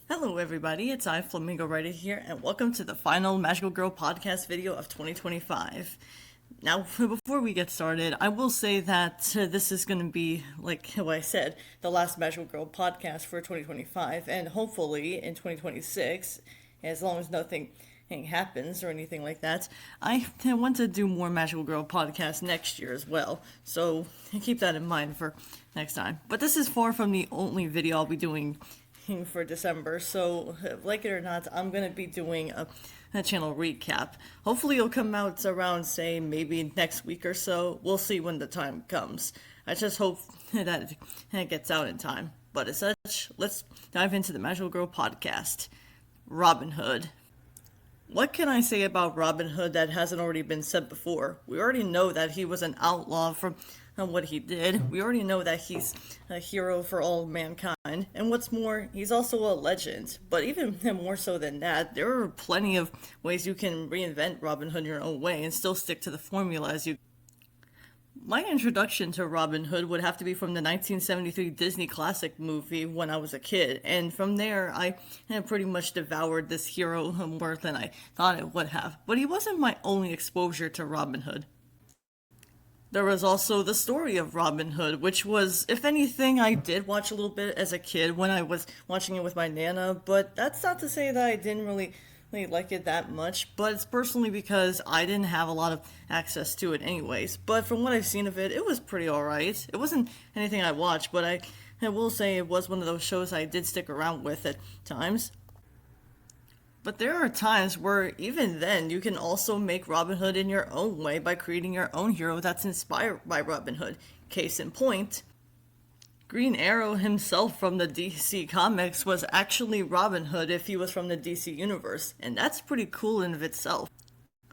Hello everybody, it's I, Flamingo Writer here, and welcome to the final Magical Girl podcast video of 2025. Now, before we get started, I will say that this is going to be, like what I said, the last Magical Girl podcast for 2025, and hopefully in 2026, as long as nothing happens or anything like that, I want to do more Magical Girl podcasts next year as well, so keep that in mind for next time. But this is far from the only video I'll be doing for December, so like it or not, I'm gonna be doing a channel recap. Hopefully it'll come out around, say, maybe next week or so. We'll see when the time comes. I just hope that it gets out in time. But as such, let's dive into the Magical Girl podcast. Robin Hood. What can I say about Robin Hood that hasn't already been said before? We already know that he was an outlaw from what he did. We already know that he's a hero for all of mankind. And what's more, he's also a legend. But even more so than that, there are plenty of ways you can reinvent Robin Hood your own way and still stick to the formula as you. My introduction to Robin Hood would have to be from the 1973 Disney classic movie when I was a kid, and from there I pretty much devoured this hero more than I thought it would have. But he wasn't my only exposure to Robin Hood. There was also the story of Robin Hood, which was, if anything, I did watch a little bit as a kid when I was watching it with my Nana, but that's not to say that I didn't really like it that much, but it's personally because I didn't have a lot of access to it anyways. But from what I've seen of it, it was pretty alright. It wasn't anything I watched, but I will say it was one of those shows I did stick around with at times. But there are times where even then you can also make Robin Hood in your own way by creating your own hero that's inspired by Robin Hood. Case in point, Green Arrow himself from the DC Comics was actually Robin Hood if he was from the DC Universe, and that's pretty cool in of itself.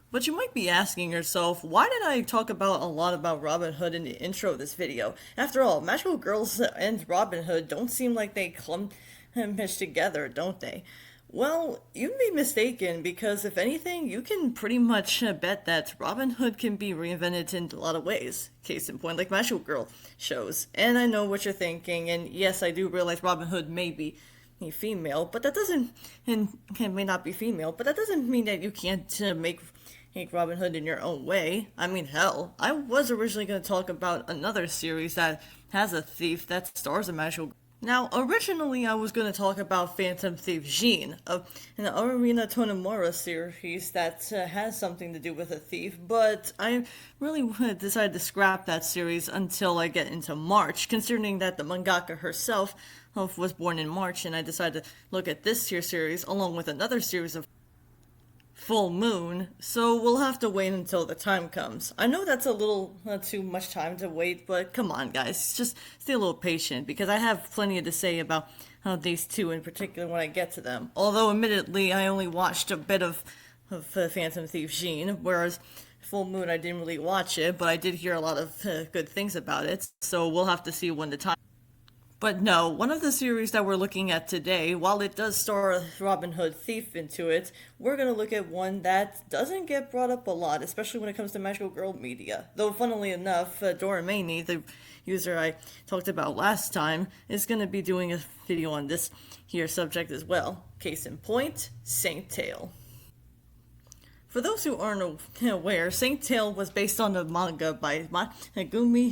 But you might be asking yourself, why did I talk about a lot about Robin Hood in the intro of this video? After all, Magical Girls and Robin Hood don't seem like they clump meshed together, don't they? Well, you'd be mistaken because if anything, you can pretty much bet that Robin Hood can be reinvented in a lot of ways. Case in point, like Magical Girl shows. And I know what you're thinking, and yes, I do realize Robin Hood may be female, but that doesn't, and may not be female, but that doesn't mean that you can't make Robin Hood in your own way. I mean, hell, I was originally going to talk about another series that has a thief that stars a magical. Now, originally I was going to talk about Phantom Thief Jean, an Arina Tonomura series that has something to do with a thief, but I really decided to scrap that series until I get into March, considering that the mangaka herself was born in March, and I decided to look at this here series along with another series of Full Moon, so we'll have to wait until the time comes. I know that's a little too much time to wait, but come on, guys, just stay a little patient because I have plenty to say about these two in particular when I get to them. Although, admittedly, I only watched a bit of Phantom Thief Jean, whereas Full Moon I didn't really watch it, but I did hear a lot of good things about it, so we'll have to see when the time. But no, one of the series that we're looking at today, while it does star a Robin Hood thief into it, we're going to look at one that doesn't get brought up a lot, especially when it comes to Magical Girl media. Though, funnily enough, Dora Maney, the user I talked about last time, is going to be doing a video on this here subject as well. Case in point, Saint Tail. For those who aren't aware, Saint Tail was based on the manga by Megumi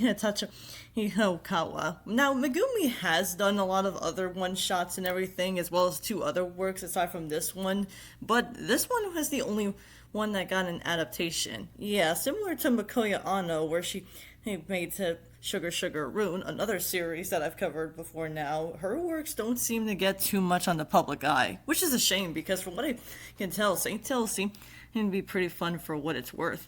Tachihikawa. Now, Megumi has done a lot of other one-shots and everything, as well as two other works aside from this one, but this one was the only one that got an adaptation. Yeah, similar to Mikoya Ano, where she made Sugar Sugar Rune, another series that I've covered before now. Her works don't seem to get too much on the public eye, which is a shame because from what I can tell, Saint Tail seems to be pretty fun for what it's worth.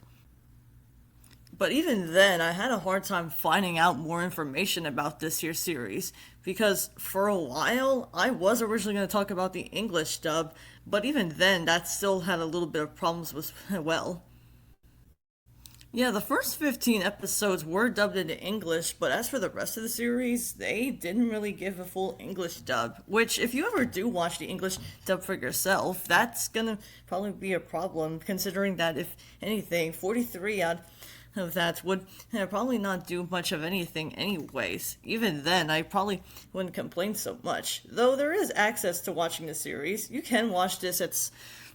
But even then, I had a hard time finding out more information about this here series, because for a while, I was originally going to talk about the English dub, but even then, that still had a little bit of problems with, well. Yeah, the first 15 episodes were dubbed into English, but as for the rest of the series, they didn't really give a full English dub. Which, if you ever do watch the English dub for yourself, that's gonna probably be a problem, considering that, if anything, 43 out of that would probably not do much of anything anyways. Even then, I probably wouldn't complain so much. Though there is access to watching the series. You can watch this at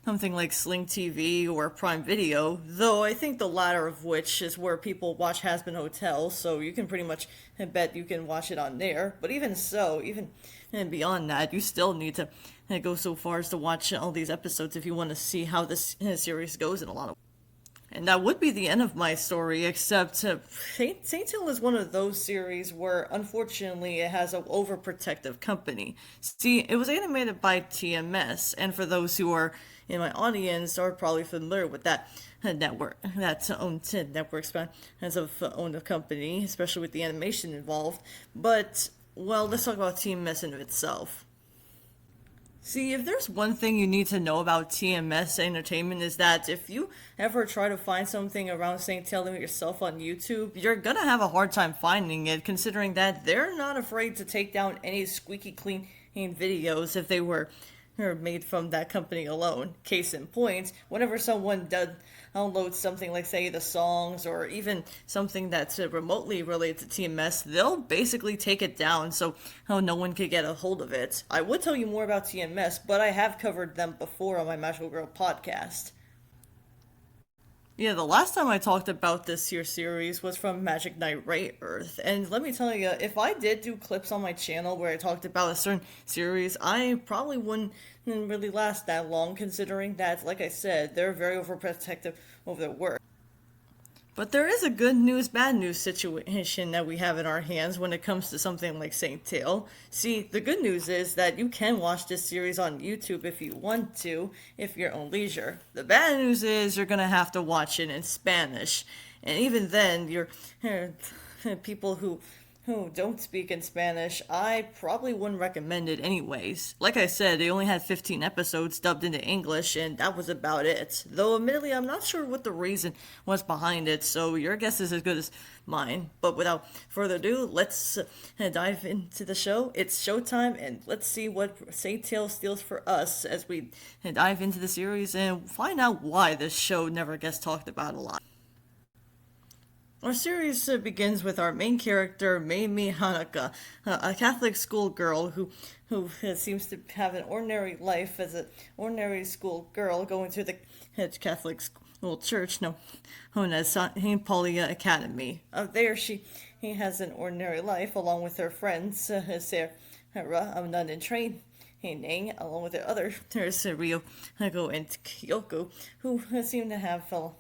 something like Sling TV or Prime Video, though I think the latter of which is where people watch Hazbin Hotel, so you can pretty much bet you can watch it on there. But even so, even and beyond that, you still need to go so far as to watch all these episodes if you want to see how this series goes in a lot of. And that would be the end of my story, except Saint Hill is one of those series where, unfortunately, it has an overprotective company. See, it was animated by TMS, and for those who are in my audience are probably familiar with that network, that owned network span as of owned a company, especially with the animation involved. But, well, let's talk about TMS in itself. See, if there's one thing you need to know about TMS Entertainment is that if you ever try to find something around Saint Taylor yourself on YouTube, you're gonna have a hard time finding it, considering that they're not afraid to take down any squeaky clean videos if they were made from that company alone. Case in point, whenever someone does download something like, say, the songs or even something that's remotely related to TMS, they'll basically take it down so no one could get a hold of it. I would tell you more about TMS, but I have covered them before on my Magical Girl podcast. Yeah, the last time I talked about this here series was from Magic Knight Rayearth, and let me tell you, if I did do clips on my channel where I talked about a certain series, I probably wouldn't really last that long, considering that, like I said, they're very overprotective over their work. But there is a good news, bad news situation that we have in our hands when it comes to something like Saint Tail. See, the good news is that you can watch this series on YouTube if you want to, if you're on leisure. The bad news is you're going to have to watch it in Spanish. And even then, you're people who don't speak in Spanish, I probably wouldn't recommend it anyways. Like I said, they only had 15 episodes dubbed into English, and that was about it. Though, admittedly, I'm not sure what the reason was behind it, so your guess is as good as mine. But without further ado, let's dive into the show. It's showtime, and let's see what Saint Tail steals for us as we dive into the series and find out why this show never gets talked about a lot. Our series begins with our main character, Mamie Hanaka, a Catholic schoolgirl who seems to have an ordinary life as an ordinary schoolgirl going to the Catholic school church known as St. Paulia Academy. There she has an ordinary life along with her friends, Sarah, a nun in training, along with the other, there's Ryoko and Kyoko, who seem to have a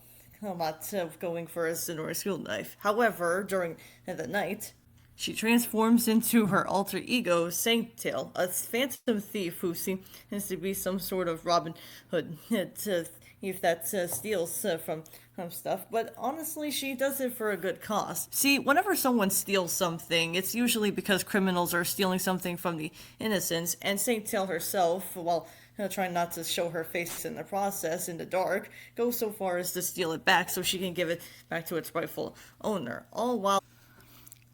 lot of going for a Sonora school life. However, during the night, she transforms into her alter ego, Saint Tail, a phantom thief who seems to be some sort of Robin Hood thief that steals from stuff. But honestly, she does it for a good cause. See, whenever someone steals something, it's usually because criminals are stealing something from the innocents, and Saint Tail herself, while trying not to show her face in the process in the dark, goes so far as to steal it back so she can give it back to its rightful owner, all while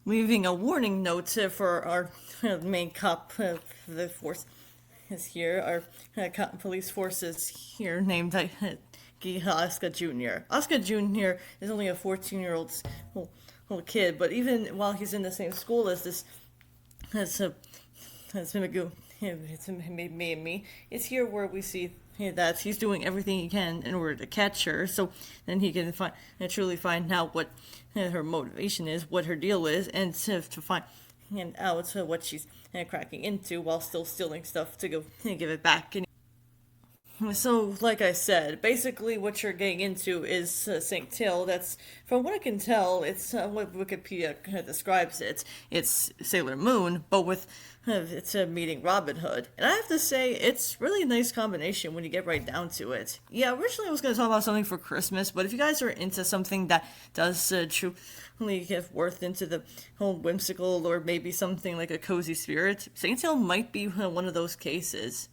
leaving a warning note for our main cop, the force is here, our police force is here, named Asuka Jr. Asuka Jr. is only a 14-year-old little kid, but even while he's in the same school as this, as Mimagu, it's me. It's here where we see that he's doing everything he can in order to catch her, so then he can truly find out what her motivation is, what her deal is, and to find out what she's cracking into while still stealing stuff to go give it back. So, like I said, basically what you're getting into is Saint Tail. That's, from what I can tell, it's what Wikipedia describes it. It's Sailor Moon, but with it's meeting Robin Hood. And I have to say, it's really a nice combination when you get right down to it. Yeah, originally I was going to talk about something for Christmas, but if you guys are into something that does truly give worth into the whole whimsical or maybe something like a cozy spirit, Saint Tail might be one of those cases.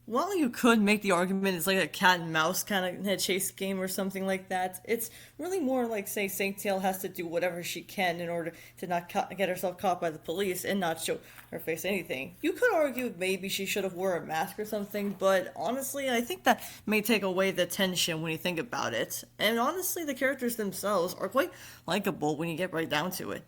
while you could make the argument it's like a cat and mouse kind of chase game or something like that, it's really more like, say, Saint Tail has to do whatever she can in order to not get herself caught by the police and not show her face anything. You could argue maybe she should have wore a mask or something, but honestly, I think that may take away the tension when you think about it. And honestly, the characters themselves are quite likable when you get right down to it.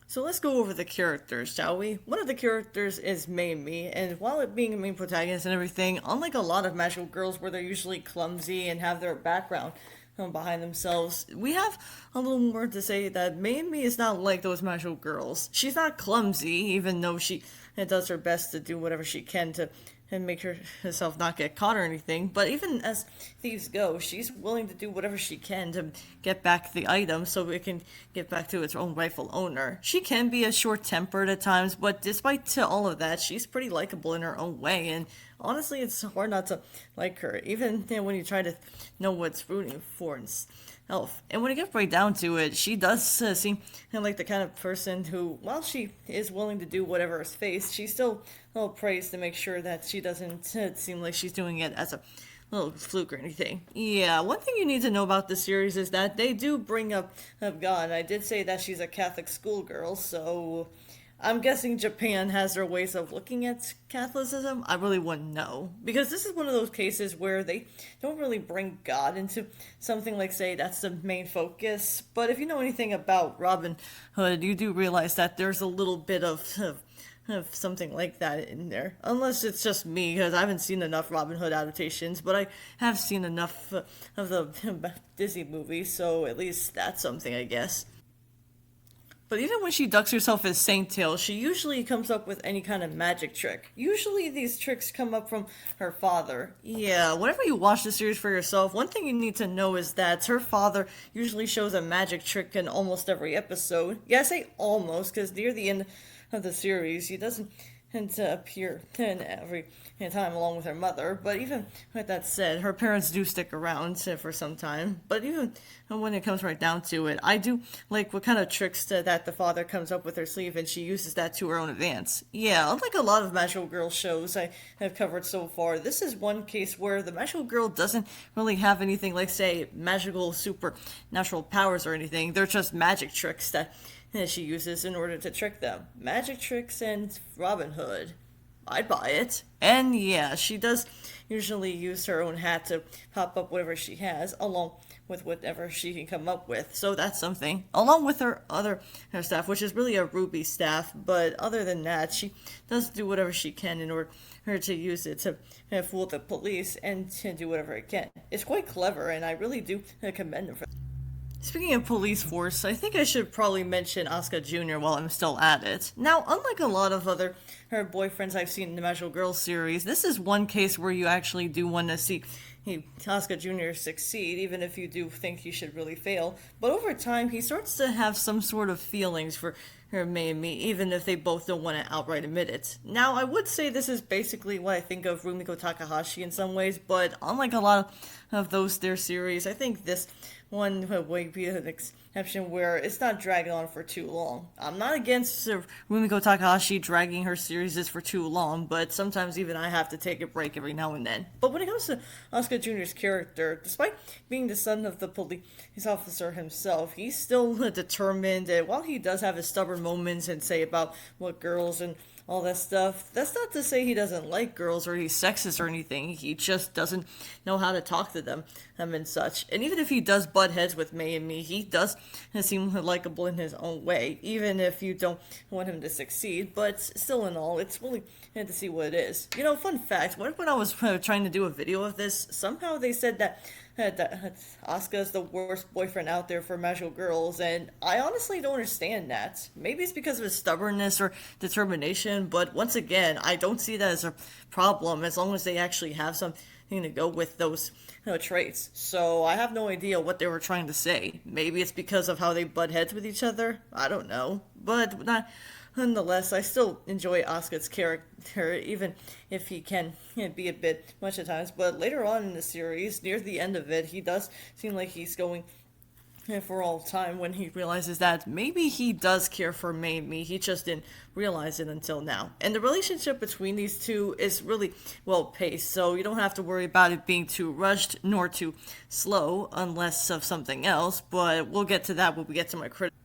So let's go over the characters, shall we? One of the characters is Mamie, and while it being a main protagonist and everything, unlike a lot of magical girls where they're usually clumsy and have their background behind themselves, we have a little more to say that Mamie is not like those magical girls. She's not clumsy, even though she does her best to do whatever she can to and make herself not get caught or anything. But even as thieves go, she's willing to do whatever she can to get back the item so it can get back to its own rightful owner. She can be a short-tempered at times, but despite all of that, she's pretty likable in her own way. And honestly, it's hard not to like her, even when you try to know what's rooting for and Elf. And when it gets right down to it, she does seem like the kind of person who, while she is willing to do whatever is faced, she still prays to make sure that she doesn't seem like she's doing it as a little fluke or anything. Yeah, one thing you need to know about this series is that they do bring up God. I did say that she's a Catholic schoolgirl, so I'm guessing Japan has their ways of looking at Catholicism. I really wouldn't know. Because this is one of those cases where they don't really bring God into something like, say, that's the main focus. But if you know anything about Robin Hood, you do realize that there's a little bit of something like that in there. Unless it's just me, because I haven't seen enough Robin Hood adaptations, but I have seen enough of the Disney movies, so at least that's something, I guess. But even when she ducks herself as Saint Tail, she usually comes up with any kind of magic trick. Usually these tricks come up from her father. Yeah, whenever you watch the series for yourself, one thing you need to know is that her father usually shows a magic trick in almost every episode. Yeah, I say almost, because near the end of the series, he doesn't tend to appear in every time along with her mother. But even with that said, her parents do stick around for some time. But even when it comes right down to it, I do like what kind of tricks that the father comes up with her sleeve, and she uses that to her own advance. Yeah, unlike a lot of magical girl shows I have covered so far, this is one case where the magical girl doesn't really have anything like, say, magical supernatural powers or anything. They're just magic tricks that she uses in order to trick them. Magic tricks and Robin Hood. I'd buy it. And yeah, she does usually use her own hat to pop up whatever she has, along with whatever she can come up with. So that's something. Along with her staff, which is really a Ruby staff, but other than that, she does do whatever she can in order to use it to fool the police and to do whatever it can. It's quite clever, and I really do commend them for that. Speaking of police force, I think I should probably mention Asuka Jr. while I'm still at it. Now, unlike a lot of her boyfriends I've seen in the Magical Girls series, this is one case where you actually do want to see Asuka Jr. succeed, even if you do think he should really fail. But over time, he starts to have some sort of feelings for her Mei and me, even if they both don't want to outright admit it. Now, I would say this is basically what I think of Rumiko Takahashi in some ways, but unlike a lot of those their series, I think this one would be an exception where it's not dragging on for too long. I'm not against Rumiko Takahashi dragging her series for too long, but sometimes even I have to take a break every now and then. But when it comes to Asuka Jr.'s character, despite being the son of the police officer himself, he's still determined, and while he does have his stubborn moments and say about what girls and all that stuff, that's not to say he doesn't like girls or he's sexist or anything. He just doesn't know how to talk to them and such. And even if he does butt heads with Mei and me, he does seem likable in his own way, even if you don't want him to succeed. But still in all, it's really to see what it is. You know, fun fact, what if when I was trying to do a video of this, somehow they said that Asuka is the worst boyfriend out there for magical girls, and I honestly don't understand that. Maybe it's because of his stubbornness or determination, but once again, I don't see that as a problem as long as they actually have something to go with those traits. So I have no idea what they were trying to say. Maybe it's because of how they butt heads with each other. I don't know, but not. Nonetheless, I still enjoy Asuka's character, even if he can be a bit much at times. But later on in the series, near the end of it, he does seem like he's going for all time when he realizes that maybe he does care for Mamie, he just didn't realize it until now. And the relationship between these two is really well paced, so you don't have to worry about it being too rushed nor too slow, unless of something else, but we'll get to that when we get to my criticism.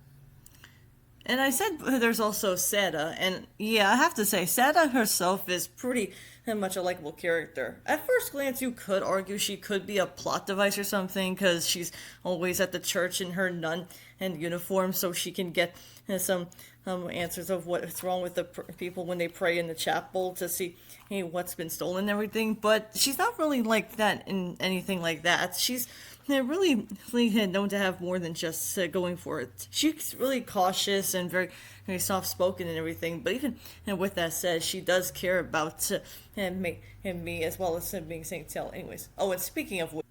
And I said there's also Sada, and yeah, I have to say, Sada herself is pretty much a likable character. At first glance, you could argue she could be a plot device or something, because she's always at the church in her nun and uniform, so she can get some answers of what's wrong with the people when they pray in the chapel to see hey, what's been stolen and everything. But she's not really like that in anything like that. She's really known to have more than just going for it. She's really cautious and very soft spoken and everything. But even with that said, she does care about me as well as being Saint Tail. Anyways, oh, and speaking of which,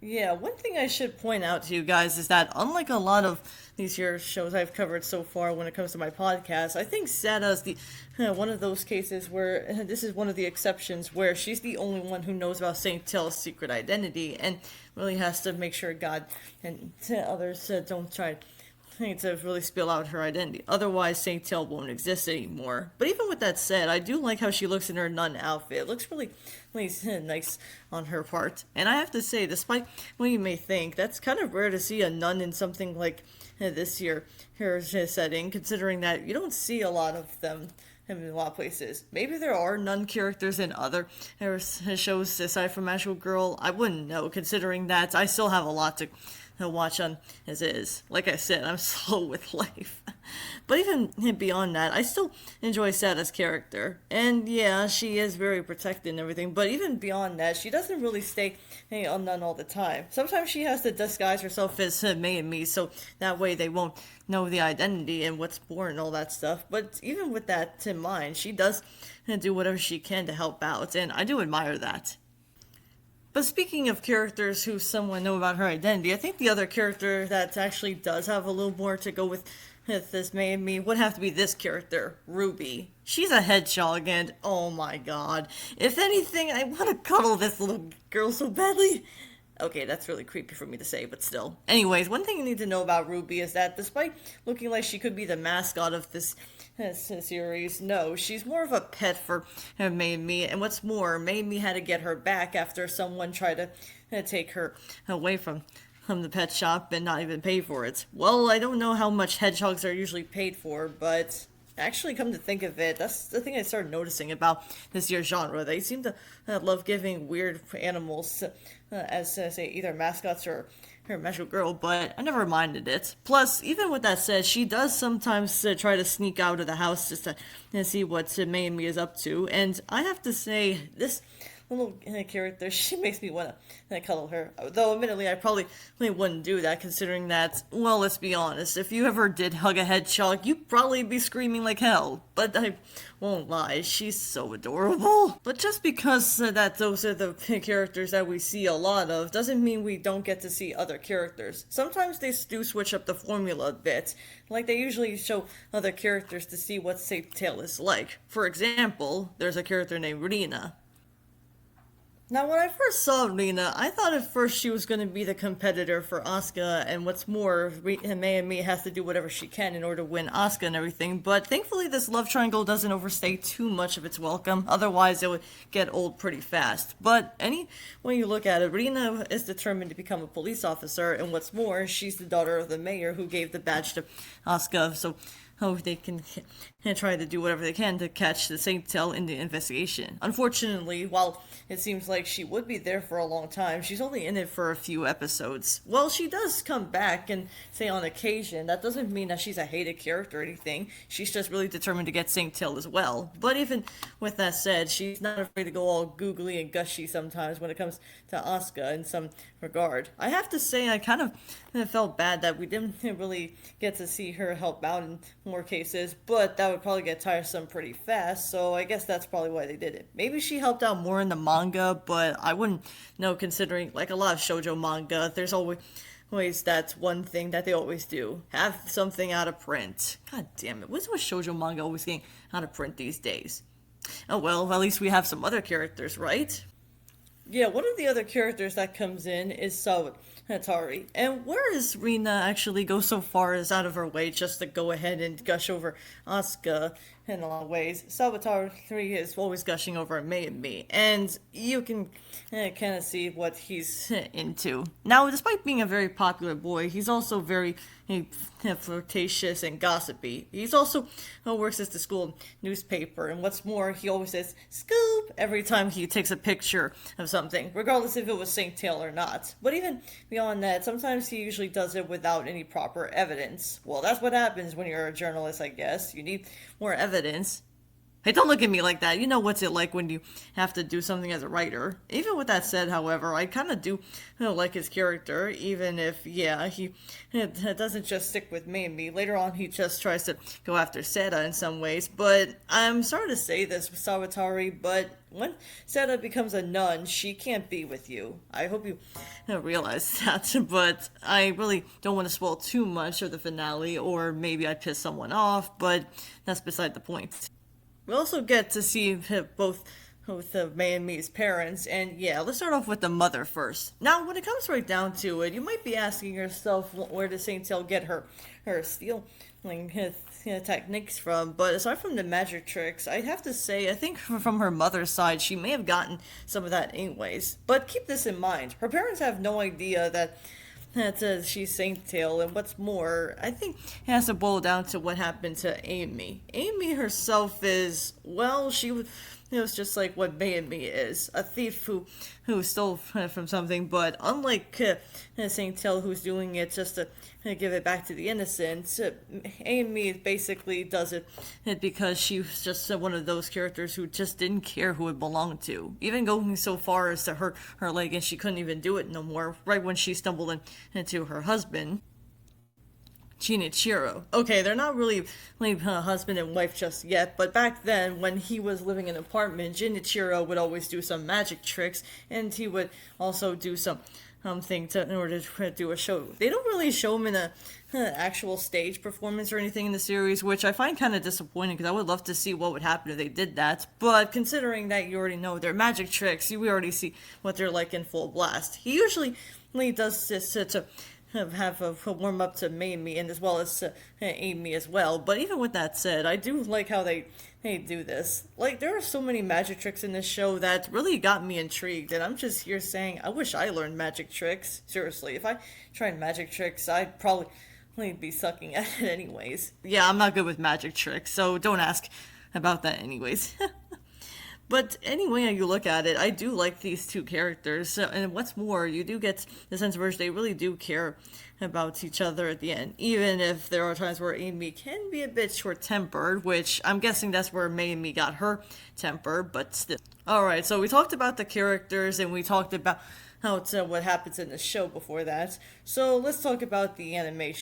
yeah, one thing I should point out to you guys is that unlike a lot of these here shows I've covered so far when it comes to my podcast, I think Sada is the one of those cases where this is one of the exceptions where she's the only one who knows about Saint Tail's secret identity and really has to make sure God and others don't try to really spill out her identity. Otherwise, Saint Tail won't exist anymore. But even with that said, I do like how she looks in her nun outfit. It looks really nice on her part. And I have to say, despite what you may think, that's kind of rare to see a nun in something like this year her setting, considering that you don't see a lot of them in a lot of places. Maybe there are nun characters in other shows aside from Magical Girl. I wouldn't know, considering that I still have a lot to watch on as is. Like I said, I'm slow with life. But even beyond that, I still enjoy Sada's character. And yeah, she is very protected and everything, but even beyond that, she doesn't really stay a nun all the time. Sometimes she has to disguise herself as Mei and me, so that way they won't know the identity and what's born and all that stuff. But even with that in mind, she does do whatever she can to help out, and I do admire that. But speaking of characters who somewhat know about her identity, I think the other character that actually does have a little more to go with this Mei and me would have to be this character, Ruby. She's a hedgehog, and oh my god. If anything, I want to cuddle this little girl so badly. Okay, that's really creepy for me to say, but still. Anyways, one thing you need to know about Ruby is that despite looking like she could be the mascot of this series, no, she's more of a pet for Mei and me, and what's more, Mei and me had to get her back after someone tried to take her away from the pet shop and not even pay for it. Well, I don't know how much hedgehogs are usually paid for, but actually, come to think of it, that's the thing I started noticing about this year's genre. They seem to love giving weird animals as, say, either mascots or her magical girl, but I never minded it. Plus, even with that said, she does sometimes try to sneak out of the house just to see what Mei and me is up to, and I have to say, this little character, she makes me want to cuddle her. Though, admittedly, I probably wouldn't do that, considering that, well, let's be honest, if you ever did hug a hedgehog, you'd probably be screaming like hell. But I won't lie, she's so adorable. But just because that those are the characters that we see a lot of, doesn't mean we don't get to see other characters. Sometimes they do switch up the formula a bit. Like, they usually show other characters to see what Saint Tail is like. For example, there's a character named Rina. Now, when I first saw Rina, I thought at first she was going to be the competitor for Asuka, and what's more, Mei and me has to do whatever she can in order to win Asuka and everything, but thankfully this love triangle doesn't overstay too much of its welcome, otherwise it would get old pretty fast. But when you look at it, Rina is determined to become a police officer, and what's more, she's the daughter of the mayor who gave the badge to Asuka, so they can try to do whatever they can to catch the Saint Tail in the investigation. Unfortunately, while it seems like she would be there for a long time, she's only in it for a few episodes. Well, she does come back and say on occasion. That doesn't mean that she's a hated character or anything. She's just really determined to get Saint Tail as well. But even with that said, she's not afraid to go all googly and gushy sometimes when it comes to Asuka in some regard. I have to say, I kind of felt bad that we didn't really get to see her help out in more cases, but that would probably get tiresome pretty fast, so I guess that's probably why they did it. Maybe she helped out more in the manga, but I wouldn't know, considering, like a lot of shoujo manga, there's always that's one thing that they always do. Have something out of print. God damn it, what's with shoujo manga always getting out of print these days? Oh well, at least we have some other characters, right? Yeah, one of the other characters that comes in is Hatari. And whereas Rina actually goes so far as out of her way just to go ahead and gush over Asuka in a lot of ways, Salvatore is always gushing over Mei and me. And you can kind of see what he's into. Now, despite being a very popular boy, he's also very flirtatious and gossipy. He's also works at the school newspaper, and what's more, he always says "scoop" every time he takes a picture of something, regardless if it was Saint Tail or not. But even beyond that, sometimes he usually does it without any proper evidence. Well, that's what happens when you're a journalist, I guess. You need more evidence. Hey, don't look at me like that. You know what's it like when you have to do something as a writer. Even with that said, however, I kind of do like his character, even if, yeah, he doesn't just stick with me. Later on, he just tries to go after Seda in some ways. But I'm sorry to say this with Sawatari, but when Seda becomes a nun, she can't be with you. I hope you realize that, but I really don't want to spoil too much of the finale, or maybe I piss someone off, but that's beside the point. We also get to see both with Mei and Mi's parents, and yeah, let's start off with the mother first. Now, when it comes right down to it, you might be asking yourself, where does Saint Tail get her stealing techniques from? But aside from the magic tricks, I'd have to say, I think from her mother's side, she may have gotten some of that anyways. But keep this in mind: her parents have no idea that she's Saint Tail, and what's more, I think it has to boil down to what happened to Amy. Amy herself is, well, she was, it was just like what Amy is, a thief who stole from something, but unlike Saint Tail, who's doing it just to give it back to the innocents, Amy basically does it because she was just one of those characters who just didn't care who it belonged to, even going so far as to hurt her leg, and she couldn't even do it no more, right when she stumbled into her husband. Shinichiro. Okay, they're not really husband and wife just yet, but back then, when he was living in an apartment, Shinichiro would always do some magic tricks, and he would also do some thing in order to do a show. They don't really show him in a actual stage performance or anything in the series, which I find kind of disappointing because I would love to see what would happen if they did that. But considering that you already know their magic tricks, we already see what they're like in full blast. He usually does this to have a warm up to Mamie and as well as Amy as well. But even with that said, I do like how they do this. Like, there are so many magic tricks in this show that really got me intrigued, and I'm just here saying I wish I learned magic tricks. Seriously, if I tried magic tricks, I'd probably be sucking at it anyways. Yeah, I'm not good with magic tricks, so don't ask about that anyways. But anyway, you look at it, I do like these two characters. And what's more, you do get the sense of they really do care about each other at the end. Even if there are times where Amy can be a bit short-tempered, which I'm guessing that's where Amy got her temper, but still. Alright, so we talked about the characters and we talked about what happens in the show before that. So let's talk about the animation.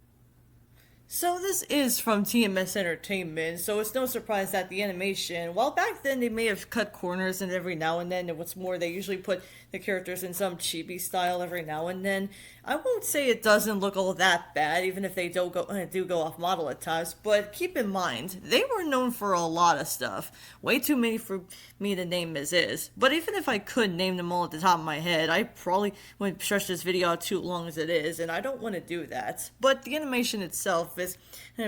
So this is from TMS Entertainment, so it's no surprise that the animation, while back then they may have cut corners and every now and then, and what's more, they usually put the characters in some chibi style every now and then. I won't say it doesn't look all that bad, even if they do go off model at times, but keep in mind, they were known for a lot of stuff. Way too many for me to name as is. But even if I could name them all at the top of my head, I probably would stretch this video out too long as it is, and I don't want to do that. But the animation itself is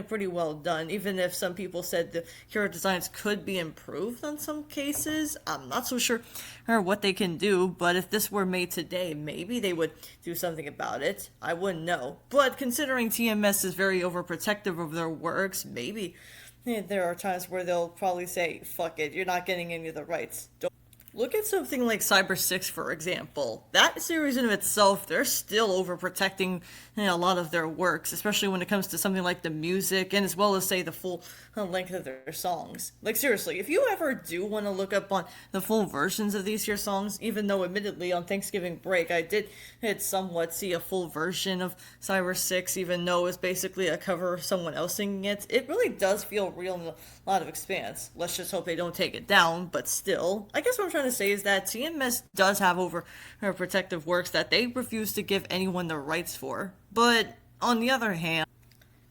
pretty well done, even if some people said the character designs could be improved on some cases. I'm not so sure what they can do, but if this were made today, maybe they would do something about it. I wouldn't know. But considering TMS is very overprotective of their works, maybe there are times where they'll probably say, fuck it, you're not getting any of the rights. Look at something like Cyber 6, for example. That series in of itself, they're still overprotecting a lot of their works, especially when it comes to something like the music and as well as, say, the full length of their songs. Like, seriously, if you ever do want to look up on the full versions of these here songs, even though admittedly on Thanksgiving break I did somewhat see a full version of Cyber 6, even though it's basically a cover of someone else singing it, it really does feel real in a lot of expanse. Let's just hope they don't take it down, but still, I guess what I'm trying to say is that TMS does have protective works that they refuse to give anyone the rights for. But on the other hand,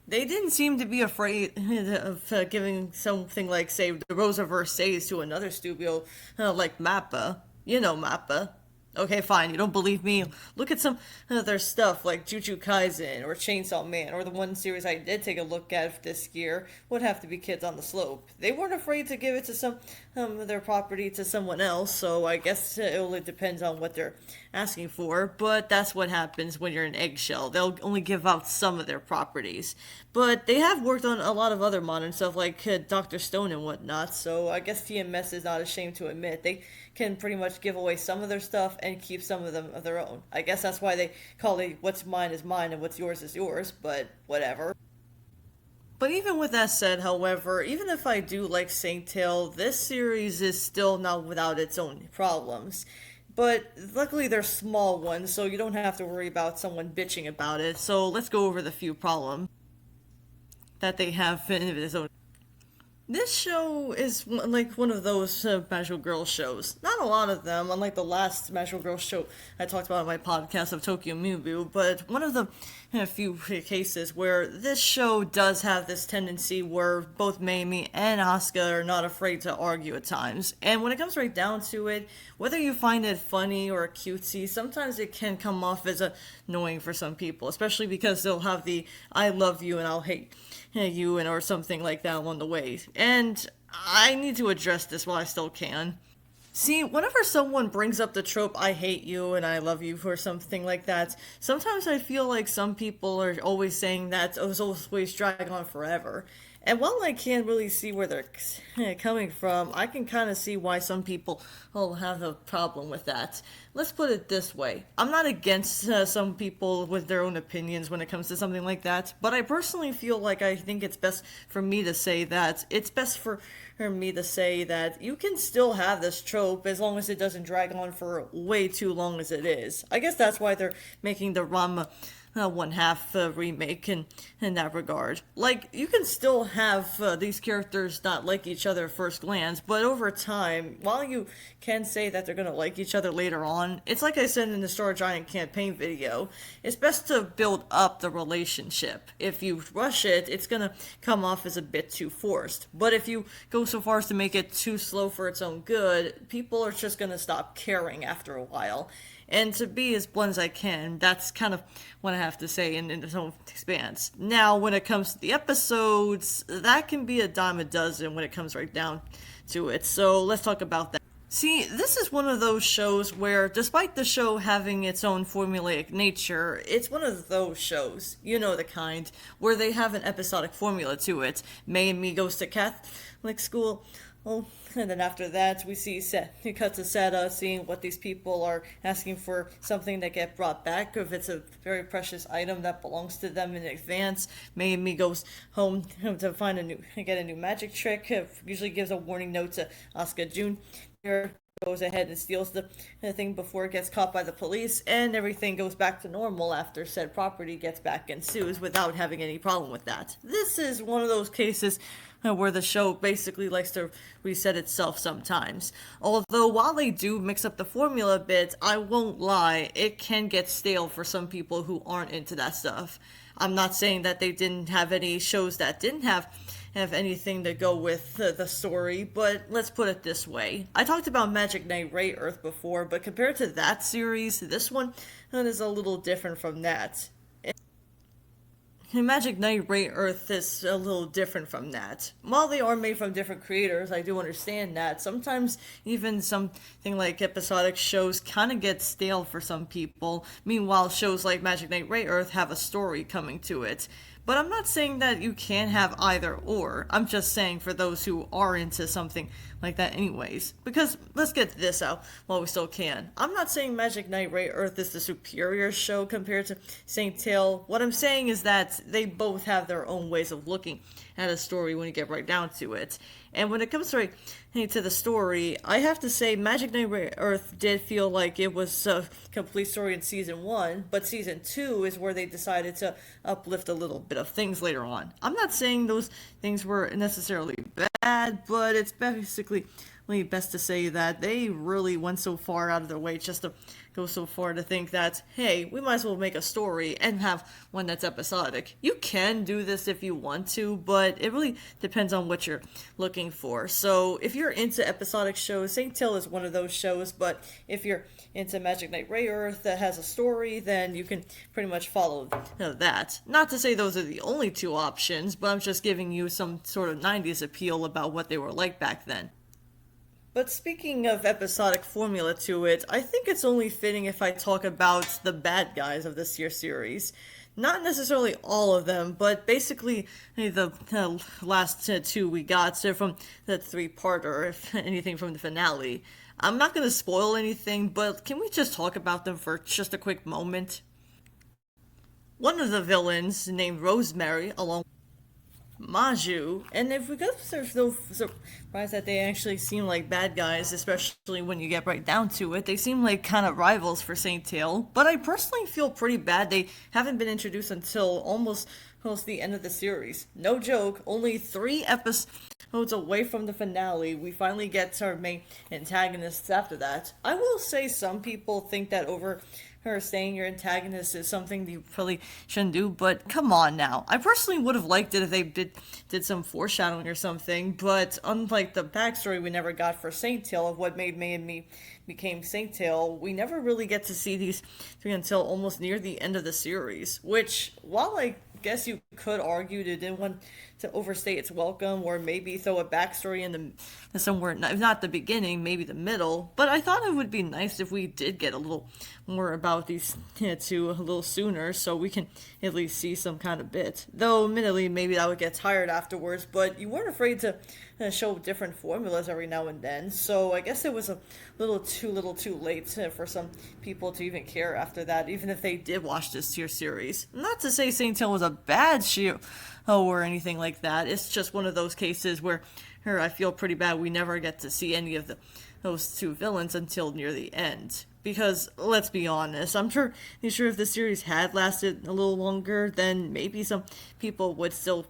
they didn't seem to be afraid of giving something like, say, the Rosaverse Says to another studio like Mappa. You know Mappa. Okay, fine. You don't believe me? Look at some of their stuff like Jujutsu Kaisen or Chainsaw Man, or the one series I did take a look at this year would have to be Kids on the Slope. They weren't afraid to give it to some their property to someone else, so I guess it only depends on what they're asking for. But that's what happens when you're an eggshell. They'll only give out some of their properties. But they have worked on a lot of other modern stuff like Dr. Stone and whatnot, so I guess TMS is not ashamed to admit they can pretty much give away some of their stuff and keep some of them of their own. I guess that's why they call it what's mine is mine and what's yours is yours, but whatever. But even with that said, however, even if I do like Saint Tail, this series is still not without its own problems. But luckily they're small ones, so you don't have to worry about someone bitching about it. So let's go over the few problems that they have in its own. This show is like one of those Magical Girl shows. Not a lot of them, unlike the last Magical Girl show I talked about on my podcast of Tokyo Mibu, but one of the few cases where this show does have this tendency where both Mamie and Asuka are not afraid to argue at times. And when it comes right down to it, whether you find it funny or cutesy, sometimes it can come off as annoying for some people, especially because they'll have the I love you and I'll hate you and or something like that along the way. And I need to address this while I still can. See, whenever someone brings up the trope, I hate you and I love you or something like that, sometimes I feel like some people are always saying that it was always drag on forever. And while I can't really see where they're coming from, I can kind of see why some people will have a problem with that. Let's put it this way. I'm not against some people with their own opinions when it comes to something like that, but I personally feel like I think it's best for me to say that it's best for me to say that you can still have this trope as long as it doesn't drag on for way too long as it is. I guess that's why they're making the Rama one half remake in that regard. Like, you can still have these characters not like each other at first glance, but over time, while you can say that they're gonna like each other later on, it's like I said in the Star Giant campaign video, it's best to build up the relationship. If you rush it, it's gonna come off as a bit too forced. But if you go so far as to make it too slow for its own good, people are just gonna stop caring after a while. And to be as blunt as I can, that's kind of what I have to say in its own expanse. Now, when it comes to the episodes, that can be a dime a dozen when it comes right down to it. So let's talk about that. See, this is one of those shows where, despite the show having its own formulaic nature, it's one of those shows, you know the kind, where they have an episodic formula to it. May and Me goes to Catholic school. Oh, and then after that, we see it cuts to Seta seeing what these people are asking for something that get brought back. If it's a very precious item that belongs to them in advance, May and Me goes home to find get a new magic trick. It usually gives a warning note to Asuka Jr. Goes ahead and steals the thing before it gets caught by the police, and everything goes back to normal after said property gets back and sues without having any problem with that. This is one of those cases where the show basically likes to reset itself sometimes. Although, while they do mix up the formula a bit, I won't lie, it can get stale for some people who aren't into that stuff. I'm not saying that they didn't have any shows that didn't have anything to go with the story, but let's put it this way. I talked about Magic Knight Rayearth before, but compared to that series, this one is a little different from that. Magic Knight Rayearth is a little different from that. While they are made from different creators, I do understand that. Sometimes even something like episodic shows kind of get stale for some people. Meanwhile, shows like Magic Knight Rayearth have a story coming to it. But I'm not saying that you can't have either or. I'm just saying for those who are into something like that anyways. Because let's get this out while we still can. I'm not saying Magic Knight Rayearth is the superior show compared to Saint Tail. What I'm saying is that they both have their own ways of looking at a story when you get right down to it. And when it comes to the story, I have to say Magic Knight Rayearth did feel like it was a complete story in Season 1, but Season 2 is where they decided to uplift a little bit of things later on. I'm not saying those things were necessarily bad, but it's basically best to say that they really went so far out of their way just to go so far to think that, hey, we might as well make a story and have one that's episodic. You can do this if you want to, but it really depends on what you're looking for. So if you're into episodic shows, Saint Tail is one of those shows, but if you're into Magic Knight Rayearth that has a story, then you can pretty much follow that. Not to say those are the only two options, but I'm just giving you some sort of 90s appeal about what they were like back then. But speaking of episodic formula to it, I think it's only fitting if I talk about the bad guys of this year's series. Not necessarily all of them, but basically the last two we got from the three-parter, if anything from the finale. I'm not going to spoil anything, but can we just talk about them for just a quick moment? One of the villains, named Rosemary, along Maju, and if we go, there's no surprise that they actually seem like bad guys, especially when you get right down to it. They seem like kind of rivals for Saint Tail, but I personally feel pretty bad they haven't been introduced until almost the end of the series. No joke, only 3 episodes away from the finale, we finally get our main antagonists after that. I will say some people think that over her saying your antagonist is something you probably shouldn't do, but come on now. I personally would have liked it if they did some foreshadowing or something, but unlike the backstory we never got for Saint Tail of what made May and me became Saint Tail, we never really get to see these 3 until almost near the end of the series, which, while I guess you could argue they didn't want to overstay its welcome, or maybe throw a backstory in the somewhere, if not the beginning, maybe the middle. But I thought it would be nice if we did get a little more about these two a little sooner, so we can at least see some kind of bit. Though, admittedly, maybe that would get tired afterwards. But you weren't afraid to show different formulas every now and then, so I guess it was a little too late for some people to even care after that, even if they did watch this tier series. Not to say Saint Tail was a bad show or anything like that. It's just one of those cases where I feel pretty bad we never get to see any of those two villains until near the end. Because, let's be honest, I'm sure if the series had lasted a little longer, then maybe some people would still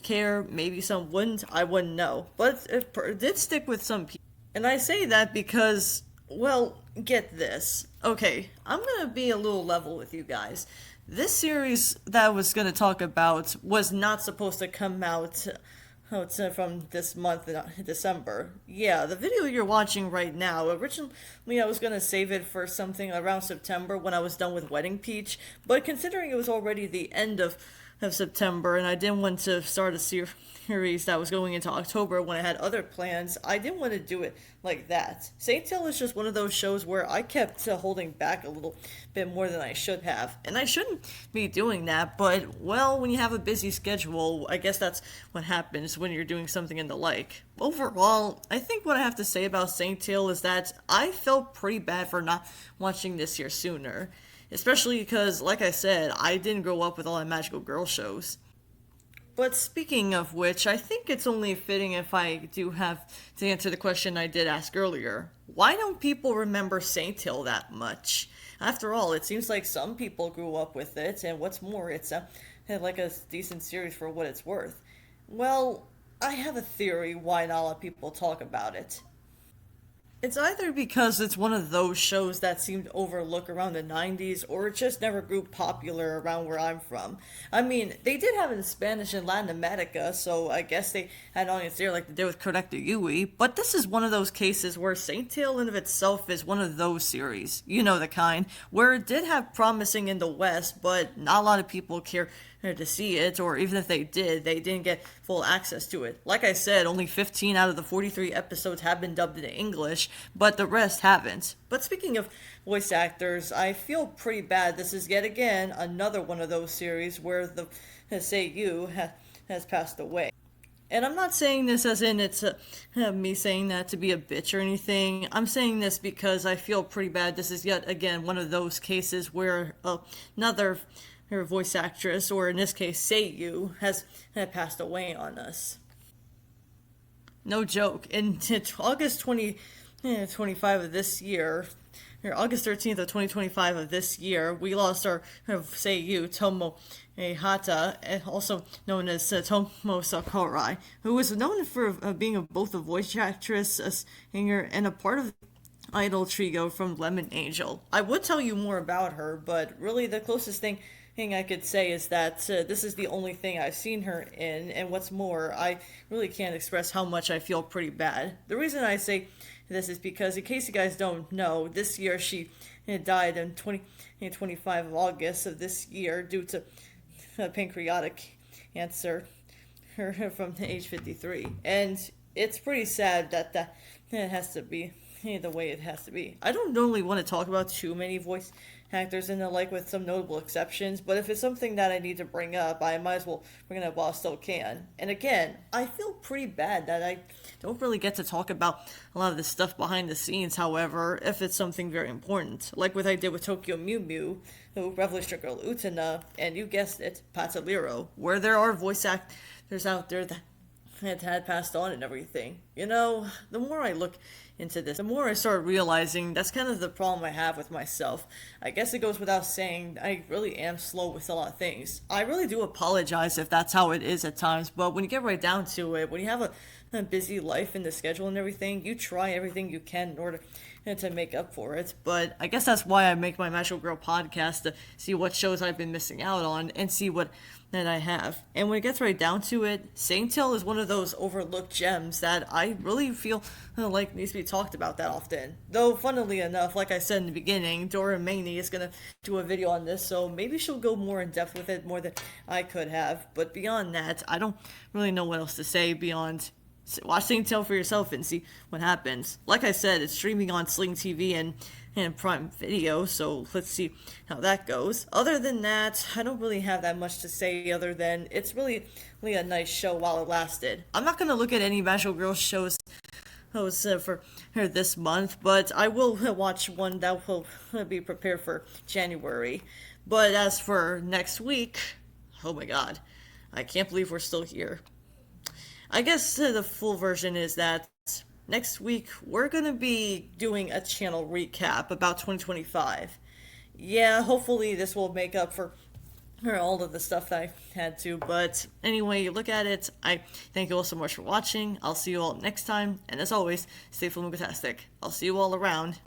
care, maybe some wouldn't, I wouldn't know. But it did stick with some people. And I say that because, well, get this. Okay, I'm gonna be a little level with you guys. This series that I was gonna talk about was not supposed to come out from this month in December. Yeah, the video you're watching right now, originally I was going to save it for something around September when I was done with Wedding Peach, but considering it was already the end of September and I didn't want to start a series that was going into October when I had other plans, I didn't want to do it like that. Saint Tail is just one of those shows where I kept holding back a little bit more than I should have. And I shouldn't be doing that, but, well, when you have a busy schedule, I guess that's what happens when you're doing something in the like. Overall, I think what I have to say about Saint Tail is that I felt pretty bad for not watching this year sooner. Especially because, like I said, I didn't grow up with all the magical girl shows. But speaking of which, I think it's only fitting if I do have to answer the question I did ask earlier. Why don't people remember Saint Tail that much? After all, it seems like some people grew up with it, and what's more, it's like a decent series for what it's worth. Well, I have a theory why not a lot of people talk about it. It's either because it's one of those shows that seemed overlooked around the 90s, or it just never grew popular around where I'm from. I mean, they did have it in Spanish in Latin America, so I guess they had an audience there like they did with Correcto Yui, but this is one of those cases where Saint Tail in of itself is one of those series, you know the kind, where it did have promising in the West, but not a lot of people care to see it, or even if they did, they didn't get full access to it. Like I said, only 15 out of the 43 episodes have been dubbed into English, but the rest haven't. But speaking of voice actors, I feel pretty bad. This is yet again another one of those series where the Seiyu has passed away. And I'm not saying this as in it's me saying that to be a bitch or anything. I'm saying this because I feel pretty bad. This is yet again one of those cases where another her voice actress, or in this case Seiyu, has passed away on us. No joke. In August 20 25 of this year, or August 13th of 2025 of this year, we lost our Seiyu Tomo Hata, also known as Tomo Sakurai, who was known for being both a voice actress, a singer, and a part of idol trio from Lemon Angel. I would tell you more about her, but really the closest thing I could say is that this is the only thing I've seen her in, and what's more, I really can't express how much I feel pretty bad. The reason I say this is because, in case you guys don't know, this year she died in 25 of August of this year due to pancreatic cancer from age 53. And it's pretty sad that it has to be the way it has to be. I don't normally want to talk about too many voice actors in the like, with some notable exceptions, but if it's something that I need to bring up, I might as well bring it up while I still can. And again, I feel pretty bad that I don't really get to talk about a lot of this stuff behind the scenes, however, if it's something very important. Like what I did with Tokyo Mew Mew, the Revolution Girl Utena, and you guessed it, Pataliro, where there are voice actors out there that had passed on and everything. You know, the more I look into this, the more I start realizing that's kind of the problem I have with myself. I guess it goes without saying, I really am slow with a lot of things. I really do apologize if that's how it is at times, but when you get right down to it, when you have a busy life and the schedule and everything, you try everything you can in order to make up for it. But I guess that's why I make my Magical Girl podcast, to see what shows I've been missing out on and see what that I have. And when it gets right down to it, Saint Tail is one of those overlooked gems that I really feel like needs to be talked about that often. Though, funnily enough, like I said in the beginning, Dora Maney is going to do a video on this, so maybe she'll go more in depth with it, more than I could have. But beyond that, I don't really know what else to say beyond watch Saint Tail for yourself and see what happens. Like I said, it's streaming on Sling TV and Prime Video, so let's see how that goes. Other than that, I don't really have that much to say other than it's really a nice show while it lasted. I'm not going to look at any Magical Girl shows for her this month, but I will watch one that will be prepared for January. But as for next week, oh my god, I can't believe we're still here. I guess the full version is that next week we're going to be doing a channel recap about 2025. Yeah, hopefully this will make up for all of the stuff that I had to, but anyway, you look at it, I thank you all so much for watching. I'll see you all next time, and as always, stay flamingotastic. I'll see you all around.